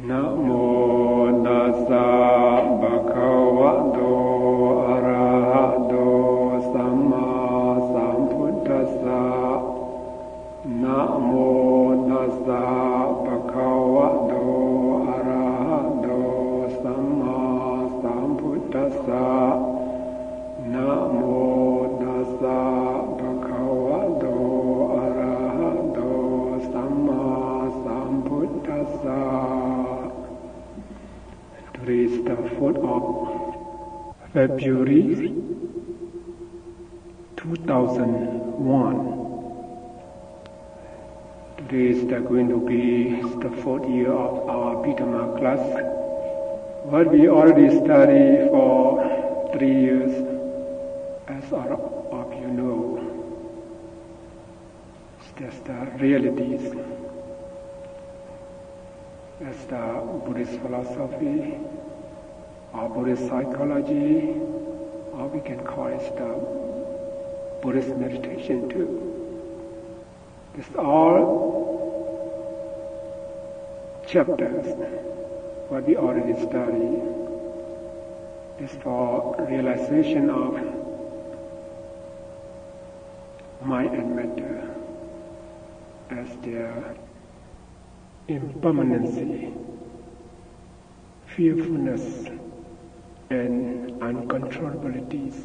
นะโมตัสสะภะคะวะโตอะระหะโตสัมมาสัมพุทธัสสะนะโมตัสสะภะคะวะโตอะระหะโตสัมมาสัมพุทธัสสะนะโมตัสสะภะคะวะโตอะระหะโตสัมมาสัมพุทธัสสะToday is the 4th of February 2001. Today is going to be the 4th year of our Pitama class. What we already studied for 3 years, as all of you know, it's just the realities. As the Buddhist philosophy, or Buddhist psychology, or we can call it the Buddhist meditation too. It's all chapters, what we already studied. It's for realization of mind and matter as their impermanency, fearfulness, and uncontrollabilities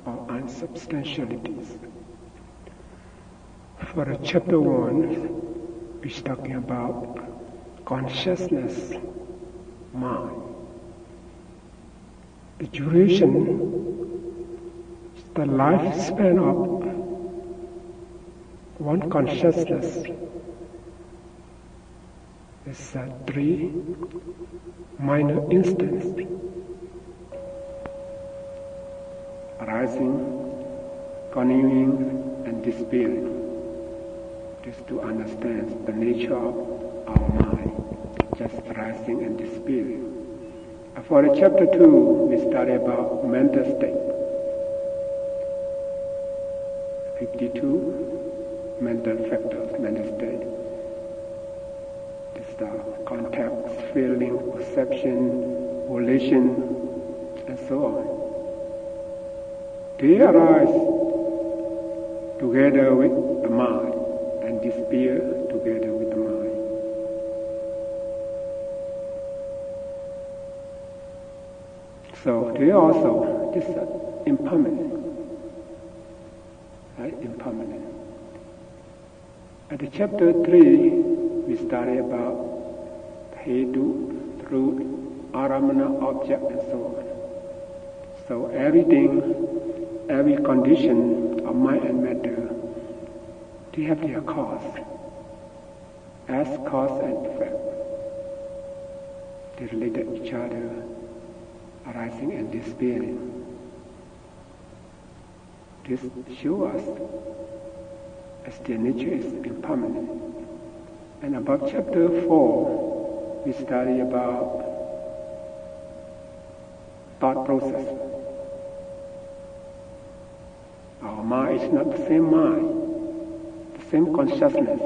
or unsubstantialities. For chapter 1, we're talking about consciousness, mind. The duration, the lifespan of one consciousness is 3 minor instants: arising, continuing, and disappearing. Just to understand the nature of our mind, just arising and disappearing. For chapter 2, we study about mental state. 52 mental factors, mental state. It's the contact, feeling, perception, volition, and so on. They arise together with the mind and disappear together with the mind. So they also just impermanent, right? Impermanent. At chapter 3, we study about hetu, root, aramana, object, and so on. So everything, every condition of mind and matter, they have their cause, as cause and effect. They relate to each other, arising and disappearing. This shows us as their nature is impermanent. And about chapter 4, we study about thought process. Our mind is not the same mind, the same consciousness.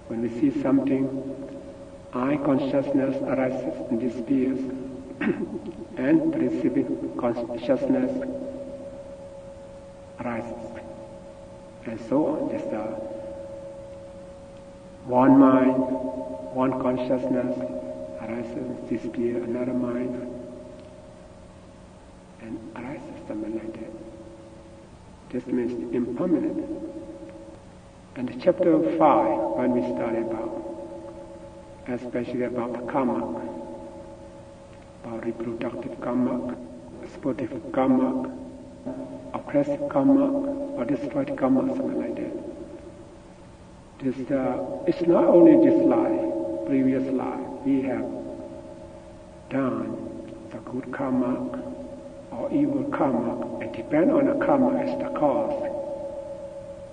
When we see something, I consciousness arises and disappears, and the receiving consciousness arises, and so on. Just one mind, one consciousness arises, disappears, another mind, and arises, something like that. This means impermanent. And chapter 5, when we study about, especially about the karma, about reproductive karma, sportive karma, oppressive karma, or destroyed karma, something like that. It's not only this life, previous life, we have done the good karma or evil karma. It depends on the karma as the cause.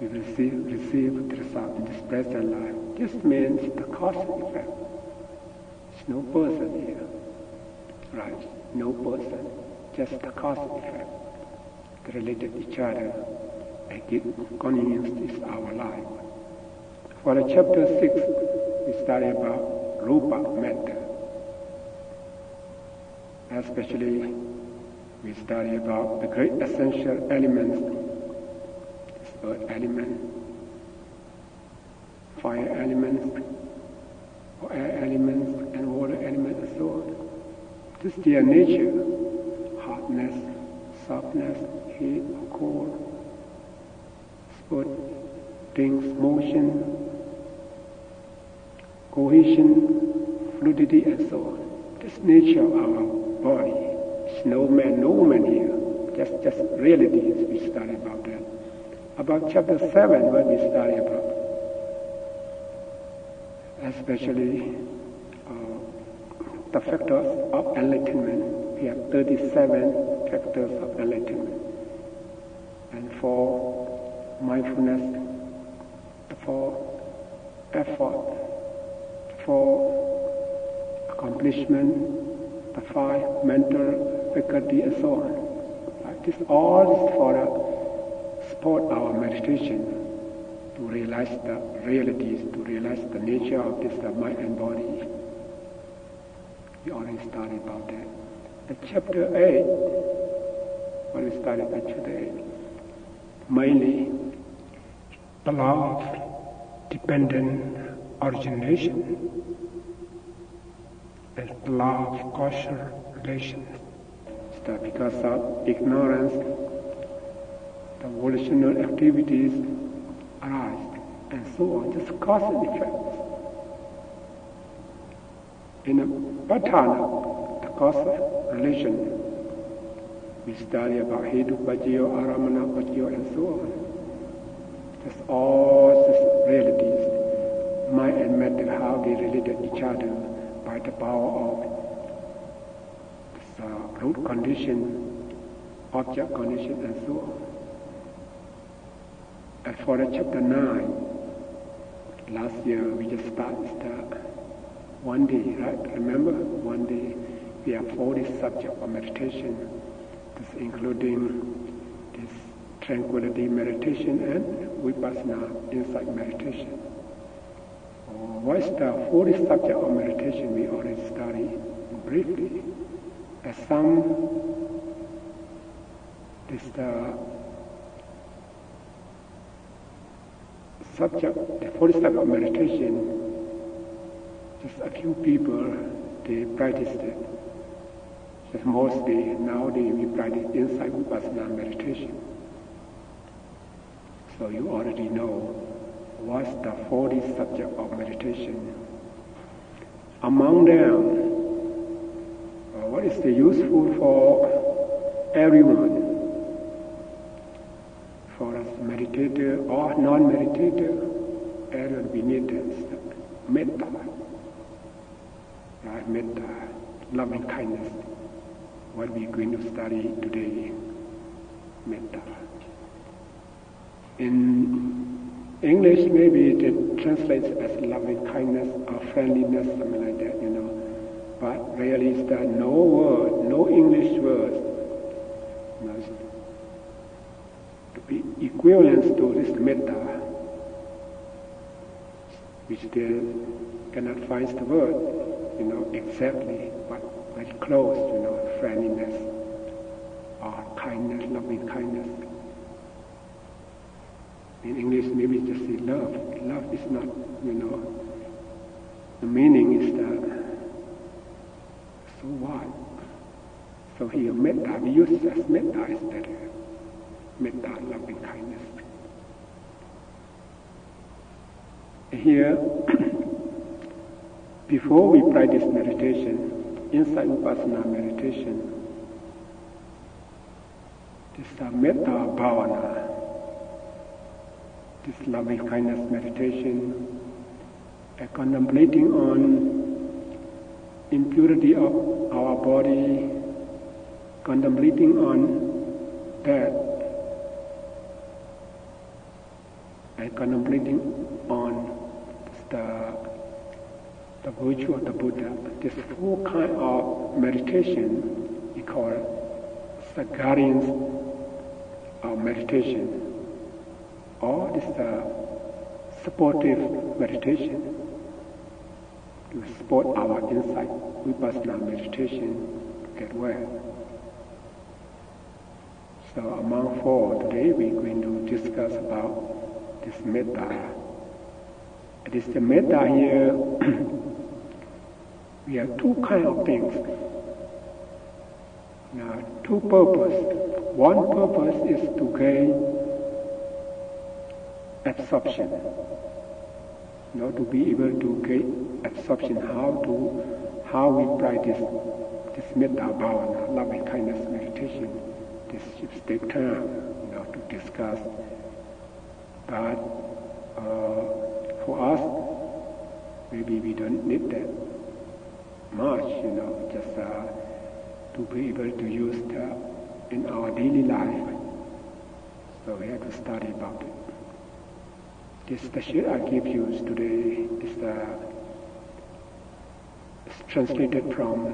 We will receive the result in this present life. This means the cause and effect. There's no person here. Right? No person. Just the cause and effect. They relate to each other. And give convenience is our life. For chapter 6, we study about rupa matter. Especially we study about the great essential elements, this earth element, fire elements, or air elements, and water elements, and so on. This is their nature: hardness, softness, heat, cold, spurt, things, motion, cohesion, fluidity, and so on. This nature of our body. There's no woman here. Just realities. We study about that. About chapter 7, what we study about, especially the factors of enlightenment. We have 37 factors of enlightenment, and for mindfulness, for effort, for accomplishment, the 5 mental faculty, and so on. Right? This all is for support our meditation, to realize the realities, to realize the nature of this mind and body. We already studied about that. At chapter 8, what we studied at chapter 8, mainly the law of dependent origination and the law of causal relation. So because of ignorance, the volitional activities arise, and so on, just cause and effects. In a patana, the cause of relation, we study about hetu pajayo, aramana pajayo, and so on. Just all these realities, mind and matter, how they relate to each other by the power of this, root condition, object condition, and so on. And for the chapter 9, last year we just started one day, right? Remember? One day we have 40 subjects of meditation, this including this tranquility meditation and vipassana insight meditation. What is the 40 subject of meditation we already studied briefly? As some, this subject, the 40 subject of meditation, just a few people, they practiced it. Just mostly, nowadays we practice insight vipassana meditation. So you already know what's the 40 subject of meditation. Among them, what is the useful for everyone? For us meditator or non-meditator, everyone we need is metta. Right, metta, loving kindness. What we're going to study today, metta. In English, maybe it translates as loving kindness or friendliness, something like that, But really, it's that no word, no English words must to be equivalent to this metta, which they cannot find the word. Exactly, but very close, friendliness or kindness, loving kindness. In English, maybe just say love. Love is not, the meaning is that, so what? So here, metta, we use it as metta is better. Metta, loving kindness. Here, before we practice meditation, insight vipassana meditation, this metta bhavana, this loving kindness meditation, contemplating on impurity of our body, contemplating on death, and contemplating on the virtue of the Buddha. This 4 kind of meditation we call the guardians of meditation, or this supportive meditation. to support our insight, vipassana meditation, to get well. So among four, today we're going to discuss about this metta. It is the metta here, we have two kinds of things. Now, two purposes. One purpose is to gain absorption. To be able to gain absorption, how we practice this metta bhavana, loving kindness meditation. This should take time, to discuss. But for us, maybe we don't need that much, just to be able to use that in our daily life. So we have to study about it. This shit I give you today is it's translated from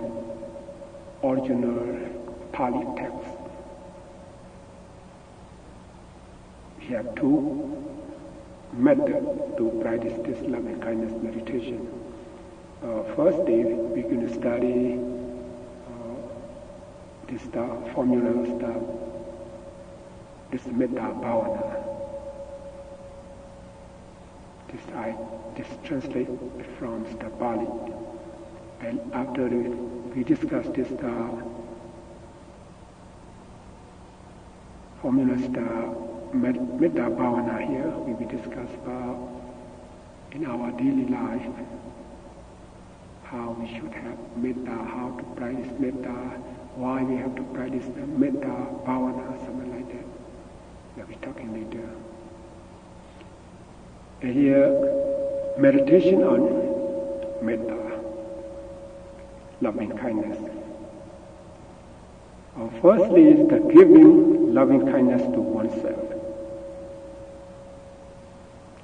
original Pali text. We have two methods to practice this loving kindness meditation. First day we're going to study this formula stuff, this metta bhavana. This translate from the Pali. And after we discuss this formulas, the metta bhavana here, we will discuss about in our daily life how we should have metta, how to practice metta, why we have to practice the metta bhavana, something like that. We'll be talking later. And here, meditation on metta, loving kindness. Firstly is the giving loving kindness to oneself.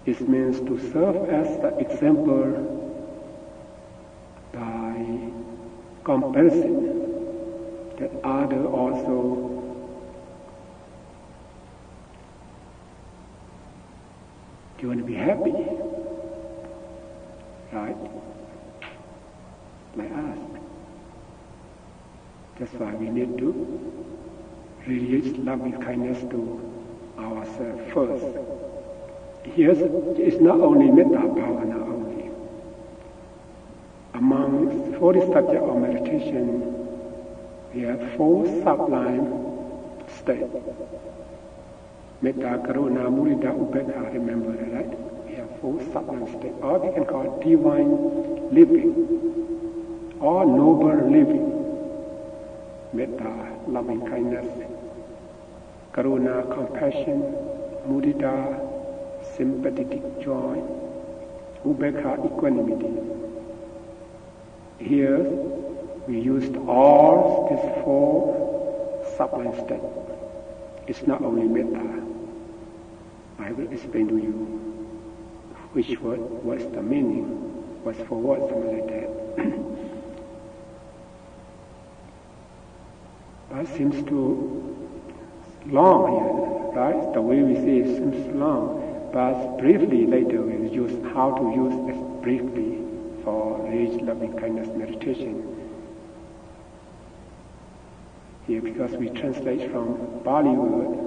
It means to serve as the example by comparison that others also going to be happy, right? Like us. That's why we need to release loving kindness to ourselves first. Here it's not only metta bhavana only. Among 40 subjects of meditation, we have 4 sublime states. Metta, Karuna, Mudita, Upekkha, remember that, right? We have 4 sublime states, or we can call it divine living, or noble living. Metta, loving kindness, Karuna, compassion, Mudita, sympathetic joy, Upekkha, equanimity. Here, we used all these 4 sublime states. It's not only metta. I will explain to you which word, what's the meaning, what's for what, something like that. But it seems too long here, right? The way we say it seems long, but briefly later we will use how to use this briefly for rage, loving kindness meditation. Here, because we translate from Pali word,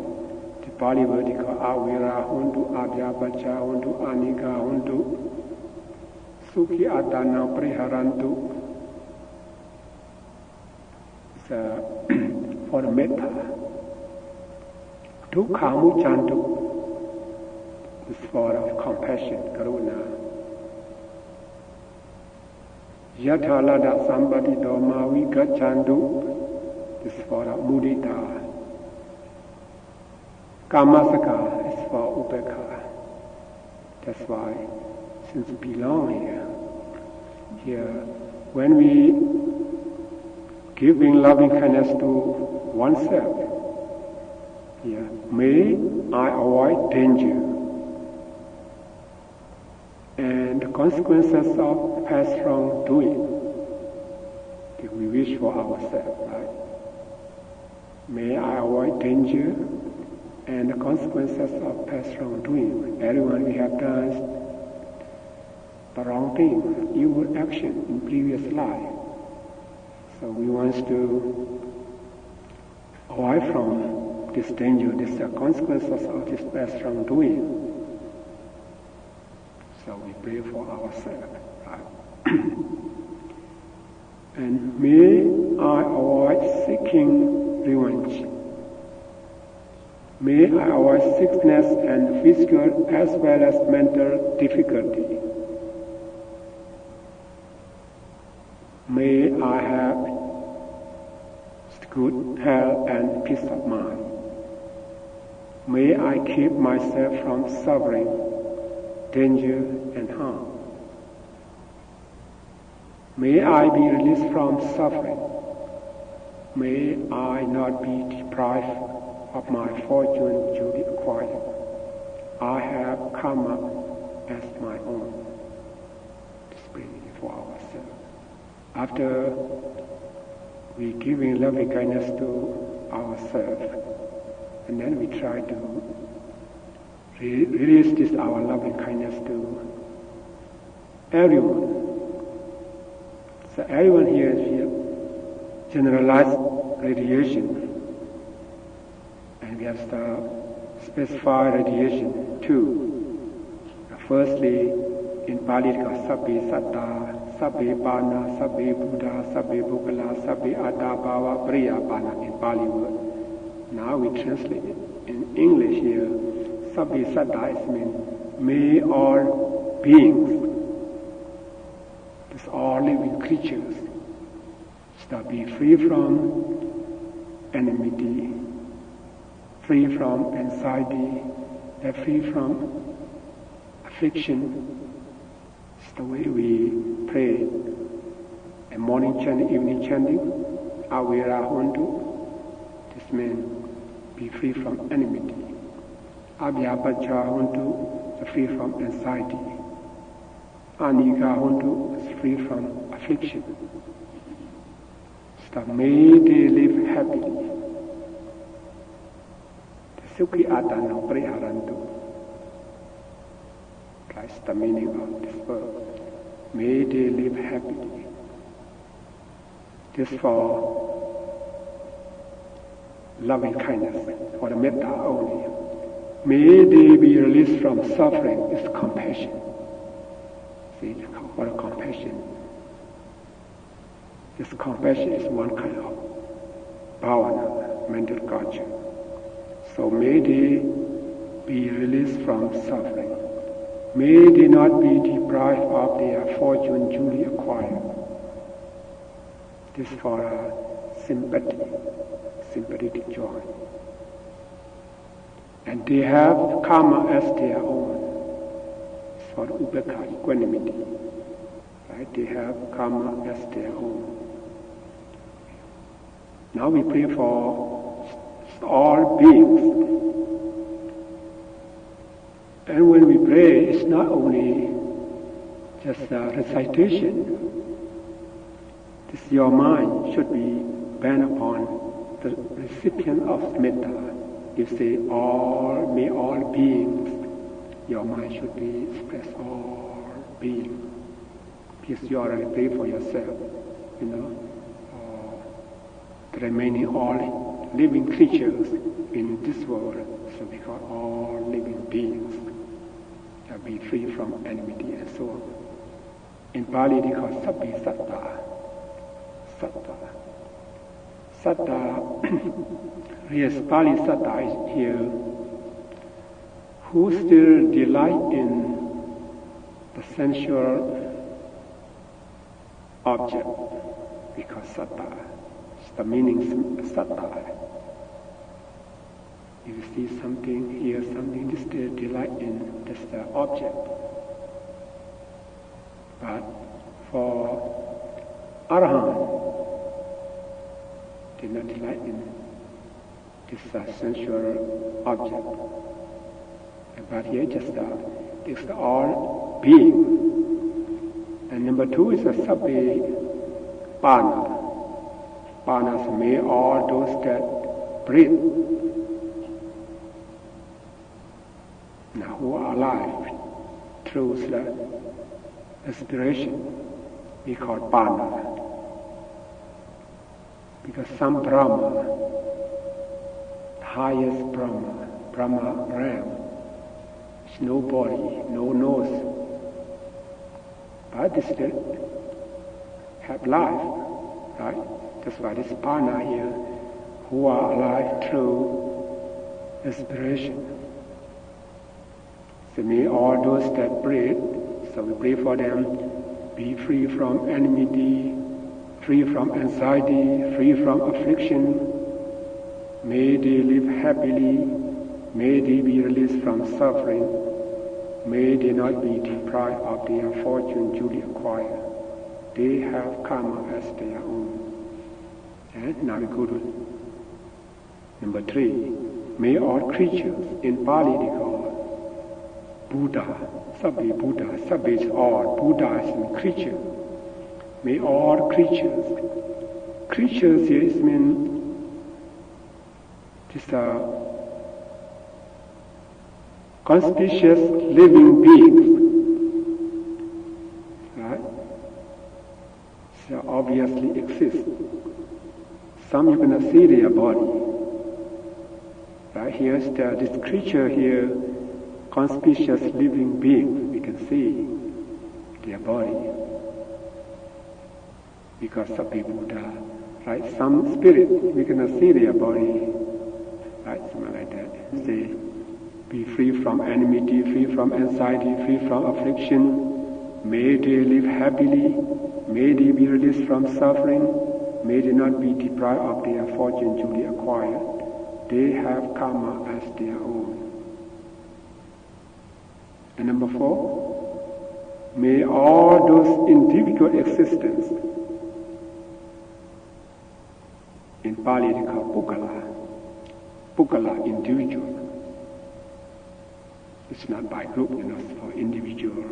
the Pali word is called Avira Hundu, Adhyapacha Hundu, Anika Hundu, Sukhi Adana Priharantu. It's for the metta. Dukhamu Chantu is for compassion, Karuna. Yathalada Sambati Doma Vigachandu is for mudita. Kamasaka is for upekkha. That's why, since we belong here, when we giving loving kindness to oneself, may I avoid danger and the consequences of past wrongdoing that we wish for ourselves, right? May I avoid danger and the consequences of past wrongdoing. Everyone we have done the wrong thing, evil action in previous life. So we want to avoid from this danger, this consequences of this past wrongdoing. So we pray for ourselves. Right? And may I avoid seeking revenge. May I avoid sickness and physical as well as mental difficulty. May I have good health and peace of mind. May I keep myself from suffering, danger and harm. May I be released from suffering. May I not be deprived of my fortune duly acquired. I have karma as my own. This prayer for ourselves. After we giving loving kindness to ourselves, and then we try to release this our loving kindness to everyone. So everyone here is generalized radiation. And we have the specified radiation too. Firstly, in Pali it is Sabbe Satta, Sabbe Pana, Sabbe Buddha, Sabbe Bhukala, Sabbe Atta Bhava, Priya Pana in Pali word. Now we translate it in English here. Sabbe Satta is mean may all beings, these all living creatures, shall be free from enmity, free from anxiety, and free from affliction. It's the way we pray. A morning chanting, evening chanting, Avira Hontu. This means be free from enmity. Abhyapacha Hontu is free from anxiety. Anika Hontu is free from affliction. So may they live happily. Sukhi Atana Priharantu. That's the meaning of this word. May they live happily. This for loving kindness, for the metta only. May they be released from suffering, is compassion. See, what a compassion. This compassion is one kind of bhavana, mental culture. So may they be released from suffering. May they not be deprived of their fortune duly acquired. This for sympathetic joy. And they have karma as their own. It's for upekha, equanimity. Right? They have karma as their own. Now we pray for all beings. And when we pray, it's not only just a recitation. This your mind should be bent upon the recipient of metta. You say, may all beings, your mind should be expressed all beings. Because you already pray for yourself, the remaining all living creatures in this world, so we call all living beings, shall be free from enmity and so on. In Pali they call Sabbe Satta. Satta. Satta, yes, Pali Satta is here, who still delight in the sensual object, because Satta. The meaning satta. You see something, hear something, this delight in this object. But for Arahant, did not delight in this sensual object. But here just it's all being. And number two is a sabbe pana. Panas, may all those that breathe, now who are alive through the aspiration, we call Pana. Because some Brahma, highest Brahma realm, is no body, no nose, but they still have life, right? That's why this Pana here, who are alive through aspiration. So may all those that breathe, so we pray for them, be free from enmity, free from anxiety, free from affliction. May they live happily. May they be released from suffering. May they not be deprived of their fortune duly acquired. They have karma as their own. And now we go to number 3. May all creatures, in Pali they call Buddha, Sabbe Buddha, Sabbe is all, Buddha is in creature. May all creatures here is mean just conspicuous living beings, right? So obviously exist. Some you cannot see their body. Right? Here's this creature here, conspicuous living beings, we can see their body. Because of the Buddha, right? Some spirit, we cannot see their body, right? Something like that. Say, be free from enmity, free from anxiety, free from affliction. May they live happily. May they be released from suffering. May they not be deprived of their fortune duly acquired. They have karma as their own. And number 4, may all those individual existence, in Pali they call Pukala, individual. It's not by group, it's for individual.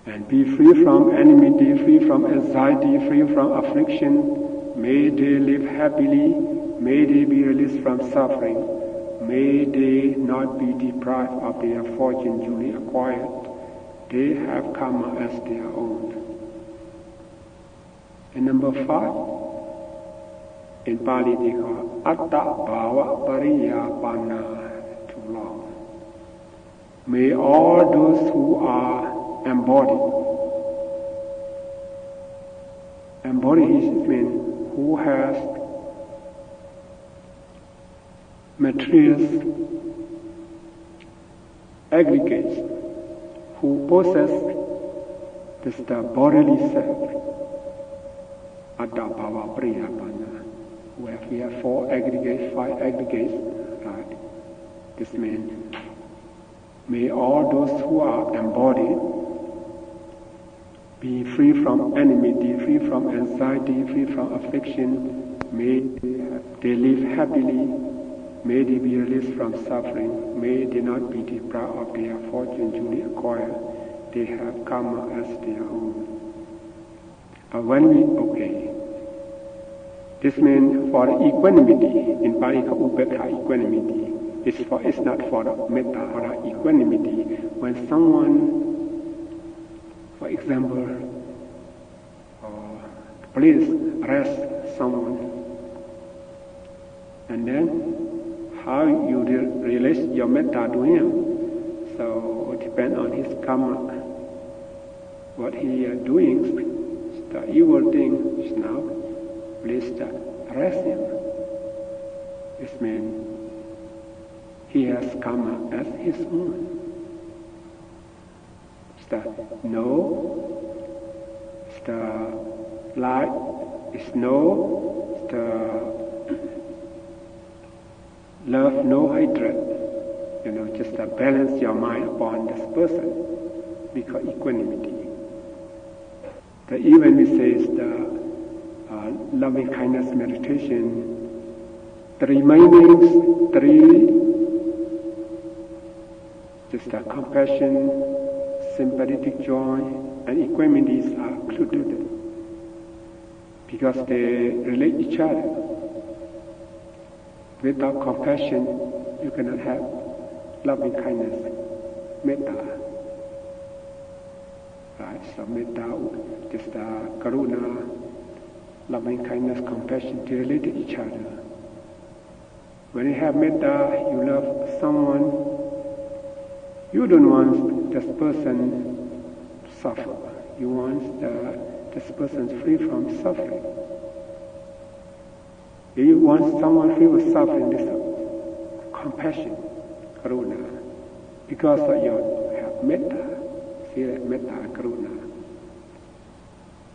And be free from enmity, free from anxiety, free from affliction. May they live happily. May they be released from suffering. May they not be deprived of their fortune duly acquired. They have karma as their own. And number 5, in Pali they call Atta Bhava Pariyapana, too long. May all those who are embodied means who has materials, aggregates, who possess the bodily self, Atta Bhava Pariyapana. We have 4 aggregates, 5 aggregates, right? This means, may all those who are embodied be free from enmity, free from anxiety, free from affliction. May they live happily. May they be released from suffering. May they not be deprived of their fortune duly acquired. They have karma as their own. This means for equanimity, in Pali Ubekha equanimity. It's not for the metta or the equanimity. When someone, for example, police arrest someone, and then how you release your metta to him. So it depends on his karma. What he is doing, the evil thing is now, please arrest him. This means he has karma as his own. The light is no, the love, no hatred. Just balance your mind upon this person, because equanimity. Even we say the loving kindness meditation, the remaining 3, just compassion, sympathetic joy, and equanimity are included because they relate each other. Without compassion, you cannot have loving kindness, metta. Right? So metta, just karuna, loving kindness, compassion to relate to each other. When you have metta, you love someone, you don't want this person to suffer. You want this person free from suffering. If you want someone free from suffering, this is compassion, karuna. Because you have metta, see that metta and karuna.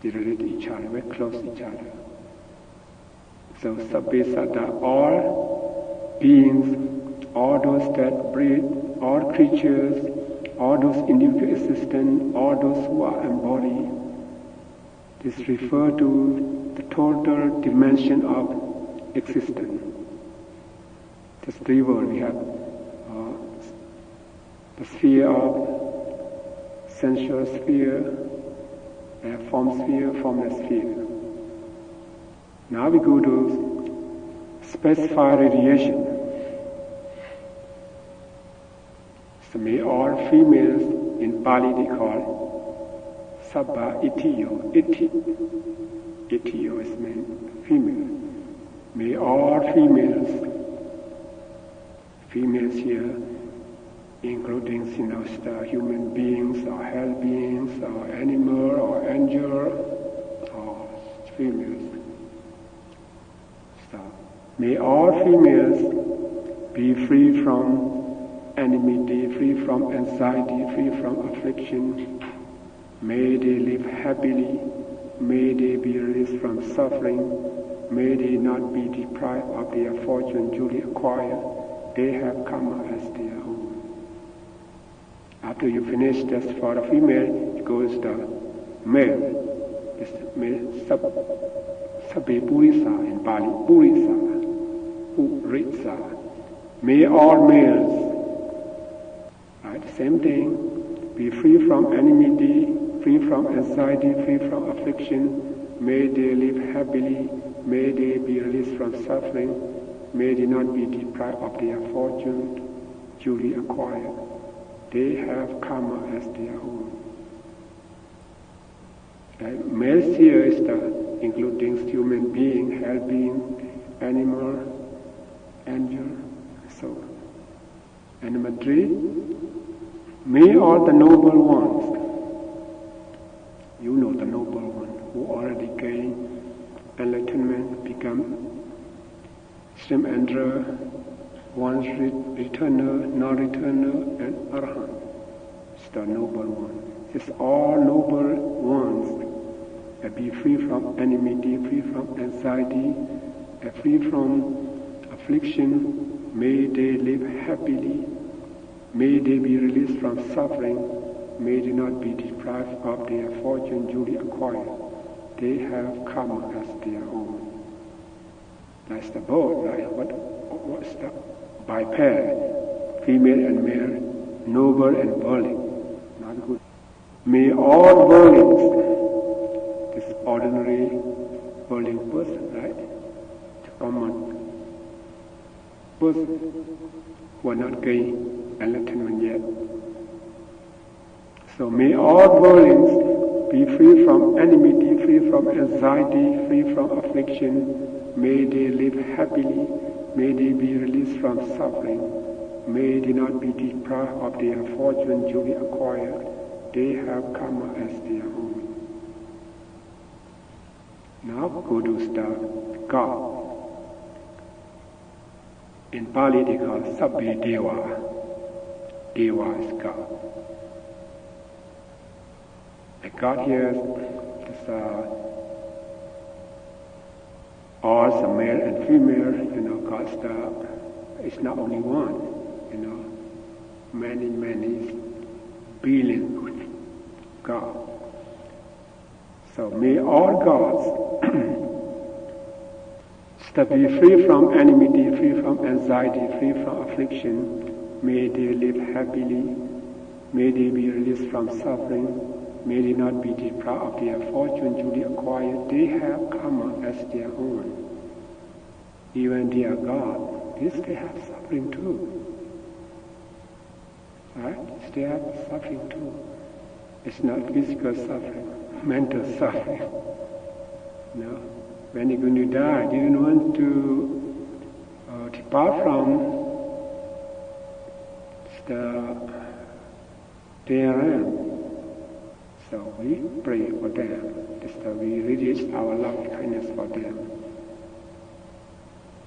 They relate to each other, very close to each other. So sabbe satta, all beings, all those that breathe, all creatures, all those individual existence, all those who are embodied, this refers to the total dimension of existence. This three worlds we have the sphere of sensual sphere, form sphere, formless sphere. Now we go to specified radiation. So may all females, in Pali they call sabba itiyo, itiyo is meant female. May all females here, including human beings or hell beings or animal or angel or females. So, may all females be free from enmity, free from anxiety, free from affliction. May they live happily. May they be released from suffering. May they not be deprived of their fortune duly acquired. They have karma as their own. After you finish this for the female, it goes the male. This male sabbe purisa in Pali, purisa. May all males, right, same thing, be free from enmity, free from anxiety, free from affliction. May they live happily. May they be released from suffering. May they not be deprived of their fortune duly acquired. They have karma as their own. Males here is including human being, hell being, animal, angel, so on. And number 3, may all the noble ones, you know the noble one who already gained enlightenment, become Srimandra, once returner, non-returner, and Arahant. It's the noble one. It's all noble ones. Be free from enmity, free from anxiety, free from affliction. May they live happily. May they be released from suffering. May they not be deprived of their fortune duly acquired. They have karma as their own. That's the both, right? What's the by pair, female and male, noble and worldling. Not good. May all worldlings, this ordinary worldling person, right? The common person who are not gained enlightenment yet. So may all worldlings be free from enmity, free from anxiety, free from affliction. May they live happily. May they be released from suffering. May they not be deprived of their fortune duly acquired. They have karma as their own. Now go to the God. In Pali they call sabbe deva. Deva is God. The God here is all the male and female, because it's not only one, many billion God. So may all gods be free from enmity, free from anxiety, free from affliction. May they live happily. May they be released from suffering. May they not be deprived of their fortune duly acquired. They have karma as their own. Even they are God, they have suffering too. Right? They have suffering too. It's not physical suffering, mental suffering. No. When you're going to die, you don't want to depart from the realm. So we pray for them. We release our love kindness for them.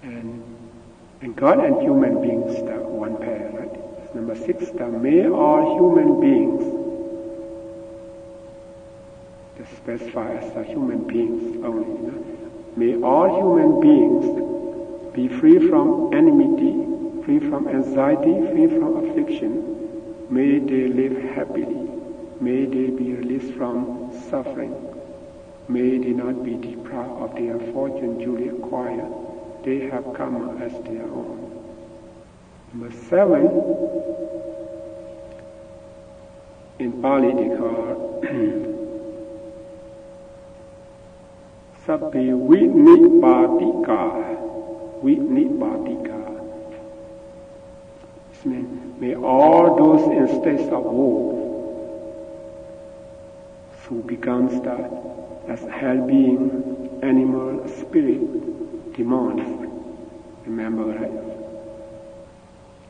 And God and human beings, the one pair, right? Number 6, may all human beings, to specify as the human beings only, may all human beings be free from enmity, free from anxiety, free from affliction. May they live happily. May they be released from suffering. May they not be deprived of their fortune duly acquired. They have karma as their own. Number 7, in Pali they call Sabbe Vinipatika. Vinipatika. This means, may all those in states of woe who becomes as hell being, animal, spirit, demons. Remember, right?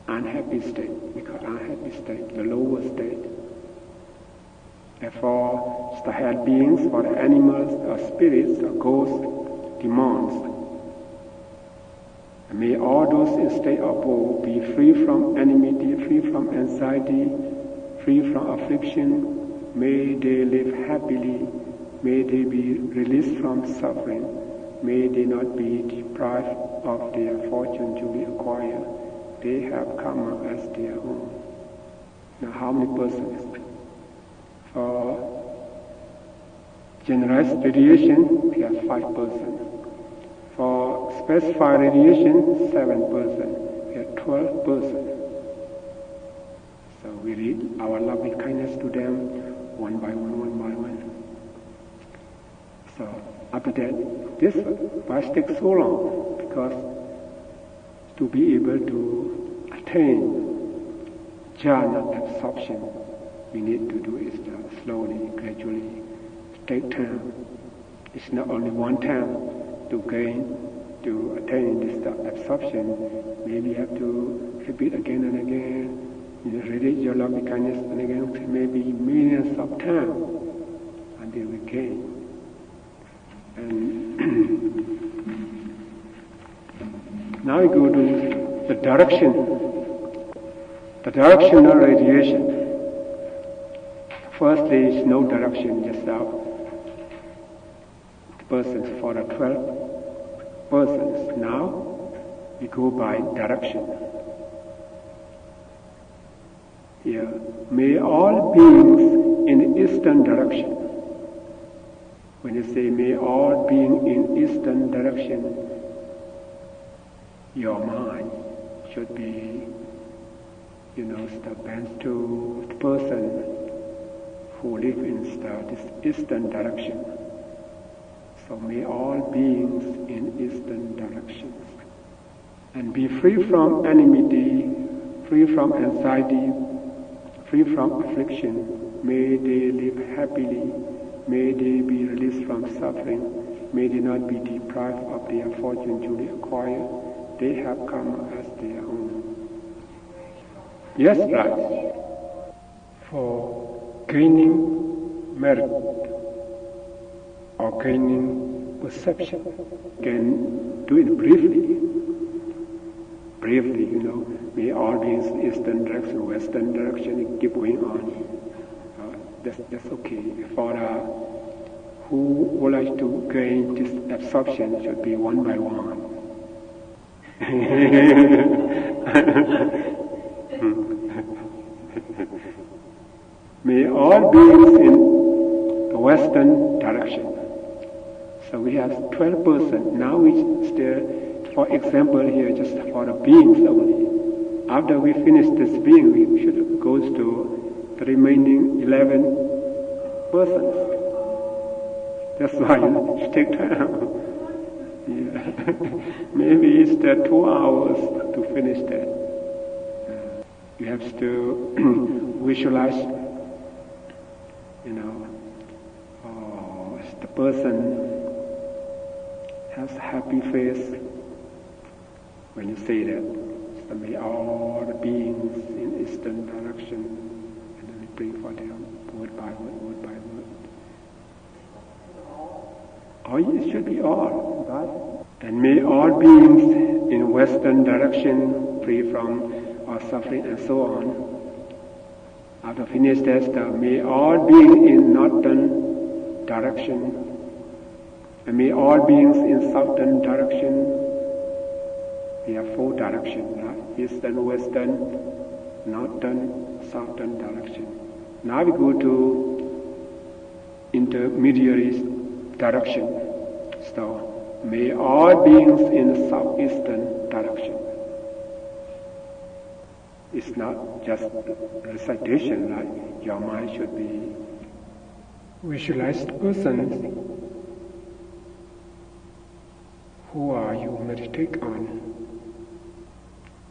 Unhappy state, because unhappy state, the lower state. Therefore, the hell beings, for the animals, or spirits, or ghosts, demons. May all those in state of woe be free from enmity, free from anxiety, free from affliction. May they live happily. May they be released from suffering. May they not be deprived of their fortune duly acquired. They have karma as their own. Now, how many persons? For generous radiation, we have 5 persons. For specified radiation, 7 persons. We have 12 persons. So we read our loving kindness to them, one by one. So after that, this why take so long? Because to be able to attain jhana absorption, we need to do it slowly, gradually, take time. It's not only one time to attain this absorption. Maybe you have to repeat again and again. You release your loving kindness and again, maybe millions of times until we gain. And now we go to the direction of radiation. First, there is no direction, just out. Persons for the 12 persons. Now we go by direction. Here, may all beings in the eastern direction. When you say may all beings in eastern direction, your mind should be, bent to the person who live in this eastern direction. So may all beings in eastern directions. And be free from enmity, free from anxiety, free from affliction. May they live happily. May they be released from suffering. May they not be deprived of their fortune duly acquired. They have karma as their own. Yes, right. For gaining merit or gaining perception, can do it briefly. Briefly, may all beings eastern direction, western direction, keep going on. That's okay. For who would like to gain this absorption, should be one by one. May all beings in the western direction. So we have 12 persons. Now we still, for example here, just for the beings only. After we finish this being, we should go to the remaining 11 persons. That's why it take time. Maybe it's 2 hours to finish that. You have to visualize The person has a happy face when you say that. So may all the beings in eastern direction, and then we pray for them word by word, word by word. Oh, it should be all, right? And may all beings in western direction free from all suffering and so on. After finish that, may all beings in northern direction, and may all beings in southern direction. We have 4 directions, right? Eastern, western, northern, southern direction. Now we go to intermediary direction. So may all beings in southeastern direction. It's not just recitation, right? Your mind should be visualized persons. Who are you meditate on?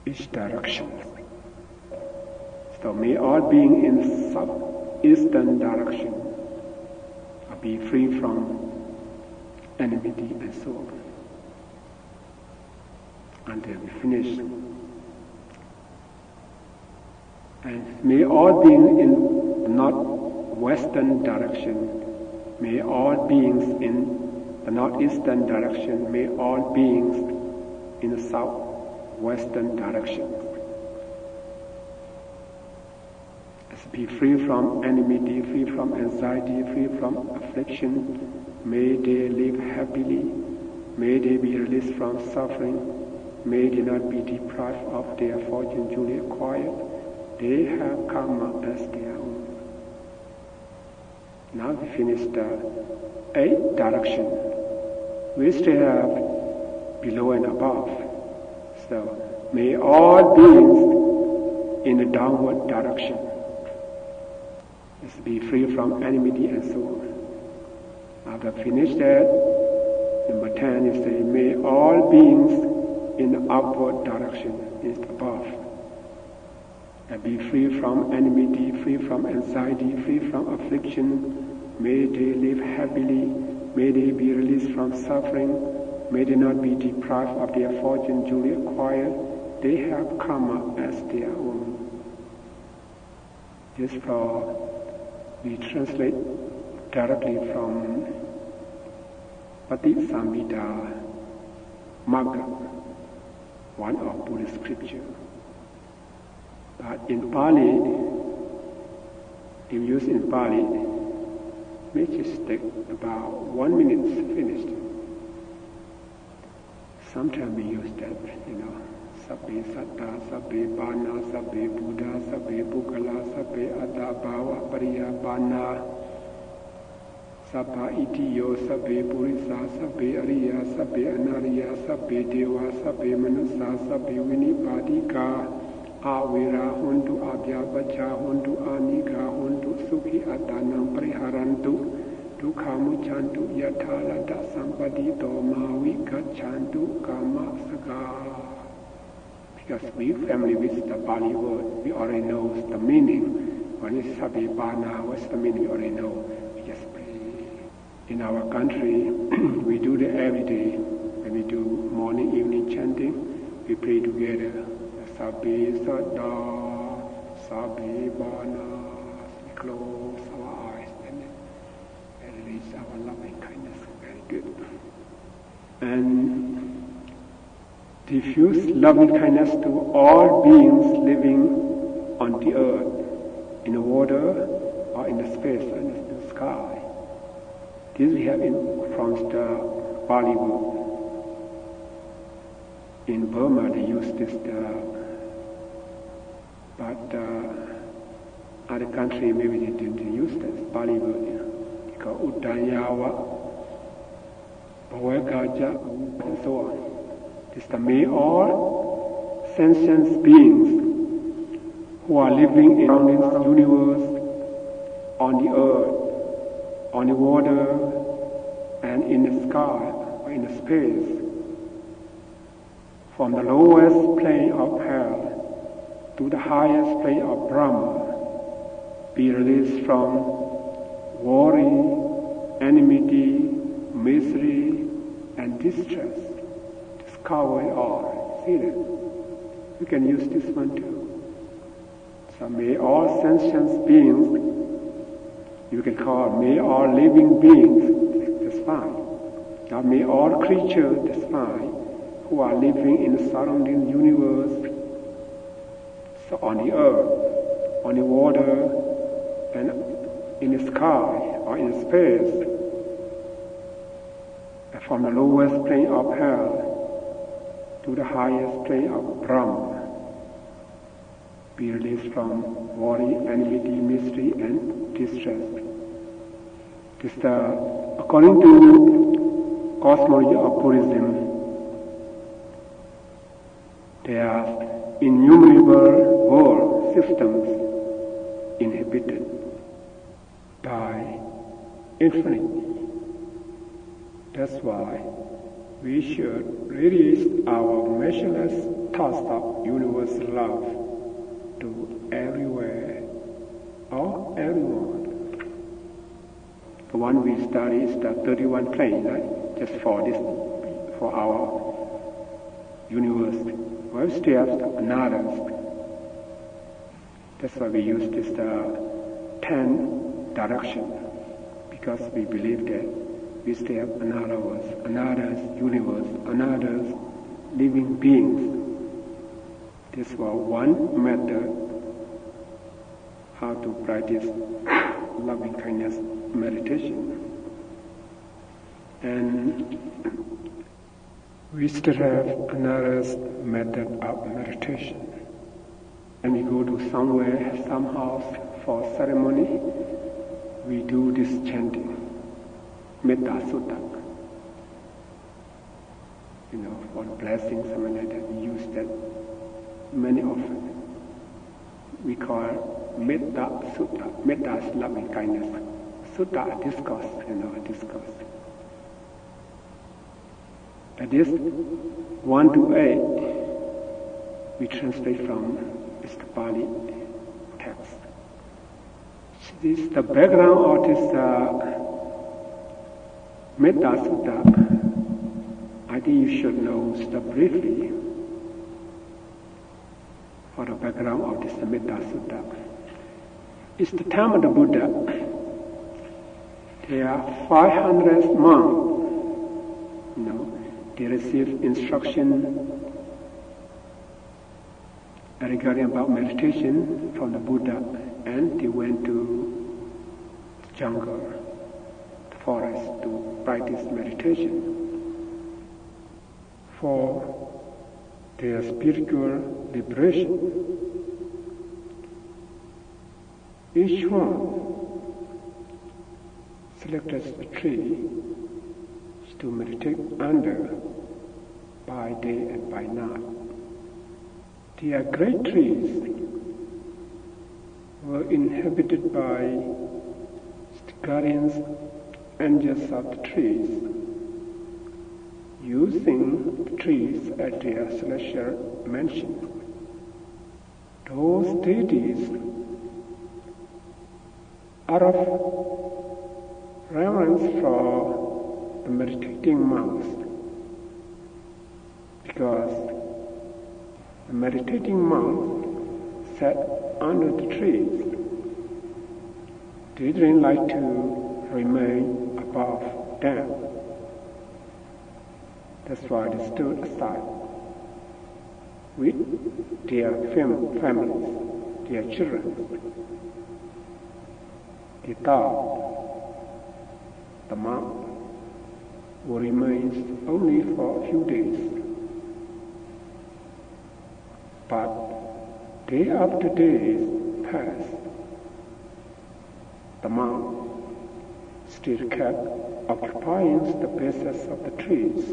Each direction. So may all beings in southeastern direction be free from enmity and so on. Until we finish. And may all beings in northwestern direction, may all beings in the northeastern direction, may all beings in the southwestern direction be free from enmity, free from anxiety, free from affliction. May they live happily. May they be released from suffering. May they not be deprived of their fortune duly acquired. They have karma as their own. Now we finish the 8th direction. We still have below and above. So may all beings in the downward direction be free from enmity and so on. After finish that, number 10 is say, may all beings in the upward direction is above. And be free from enmity, free from anxiety, free from affliction. May they live happily. May they be released from suffering. May they not be deprived of their fortune duly acquired. They have karma as their own. This floor we translate directly from Patisambhida Magga, one of Buddhist scripture. But in Pali, if used in Pali, which is take about 1 minute finished. Sometimes we use that, Sabbe Satta, Sabbe Bana, Sabbe Buddha, Sabbe Bukala, Sabbe Atta Bhava Pariya Bana, Sabba Itiyo, Sabbe Purisa, Sabbe Ariya, Sabbe Anariya, Sabbe Deva, Sabbe Manusa, Sabbe Vinipadika, Avira Hundu Abhyapacha Hundu Anika Hundu Sukhi Atanam Pariharantu Dukhamuchantu Yathalata Sampadito Mavikachantu Kama Saka. Because we family with the Pali word, we already know the meaning. When it's Sabbe Bana, what's the meaning? We already know. We just pray. In our country, we do that every day. When we do morning, evening chanting, we pray together. Sabbe Satta, Sabbe Bana. We close our eyes and release our loving kindness. Very good. And diffuse loving kindness to all beings living on the earth, in the water, or in the space, or in the sky. This we have from the Pali word. In Burma they use this, but other country maybe they didn't use this Pali word. They call Uddayawa, Bhavagaja, and so on. Is the may all sentient beings who are living in this universe, on the earth, on the water, and in the sky, or in the space, from the lowest plane of hell to the highest plane of Brahma, be released from worry, enmity, misery, and distress. Discover it all. See that? You can use this one too. So may all sentient beings, you can call may all living beings, that's fine. Now may all creatures, that's fine, who are living in the surrounding universe, so on the earth, on the water, and in the sky or in space, and from the lowest plane of hell to the highest plane of Brahma, be released from worry, enmity, misery, and distress. This according to cosmology of Buddhism, there are innumerable world systems inhabited by infinity. That's why we should release our measureless thirst of universal love to everywhere or everyone. The one we study is the 31 plane, right? Just for our universe. We still have another. That's why we use this 10 direction, because we believe that we still have another universe, another living beings. This was one method how to practice loving kindness meditation. And we still have another method of meditation. When we go to somewhere, some house for ceremony, we do this chanting, Metta Sutta. For blessing, something like that, we use that many often. We call Metta Sutta. Metta is loving kindness. Sutta, discourse, discourse. That is 1 to 8. We translate from the Pali text. This the background of this Metta Sutta. I think you should know briefly for the background of this Metta Sutta. It's the time of the Buddha. There are 500 monks. They received instruction regarding about meditation from the Buddha, and they went to the jungle, the forest, to practice meditation for their spiritual liberation. Each one selected a tree to meditate under by day and by night. They are great trees, were inhabited by guardians, angels of the trees, using the trees as their celestial mansion. Those deities, out of reverence for the meditating monks, because the meditating monks sat under the trees. They didn't like to remain above them. That's why they stood aside with their families, their children. They thought the monk will remain only for a few days. But day after day passed. The monk still kept occupying the bases of the trees.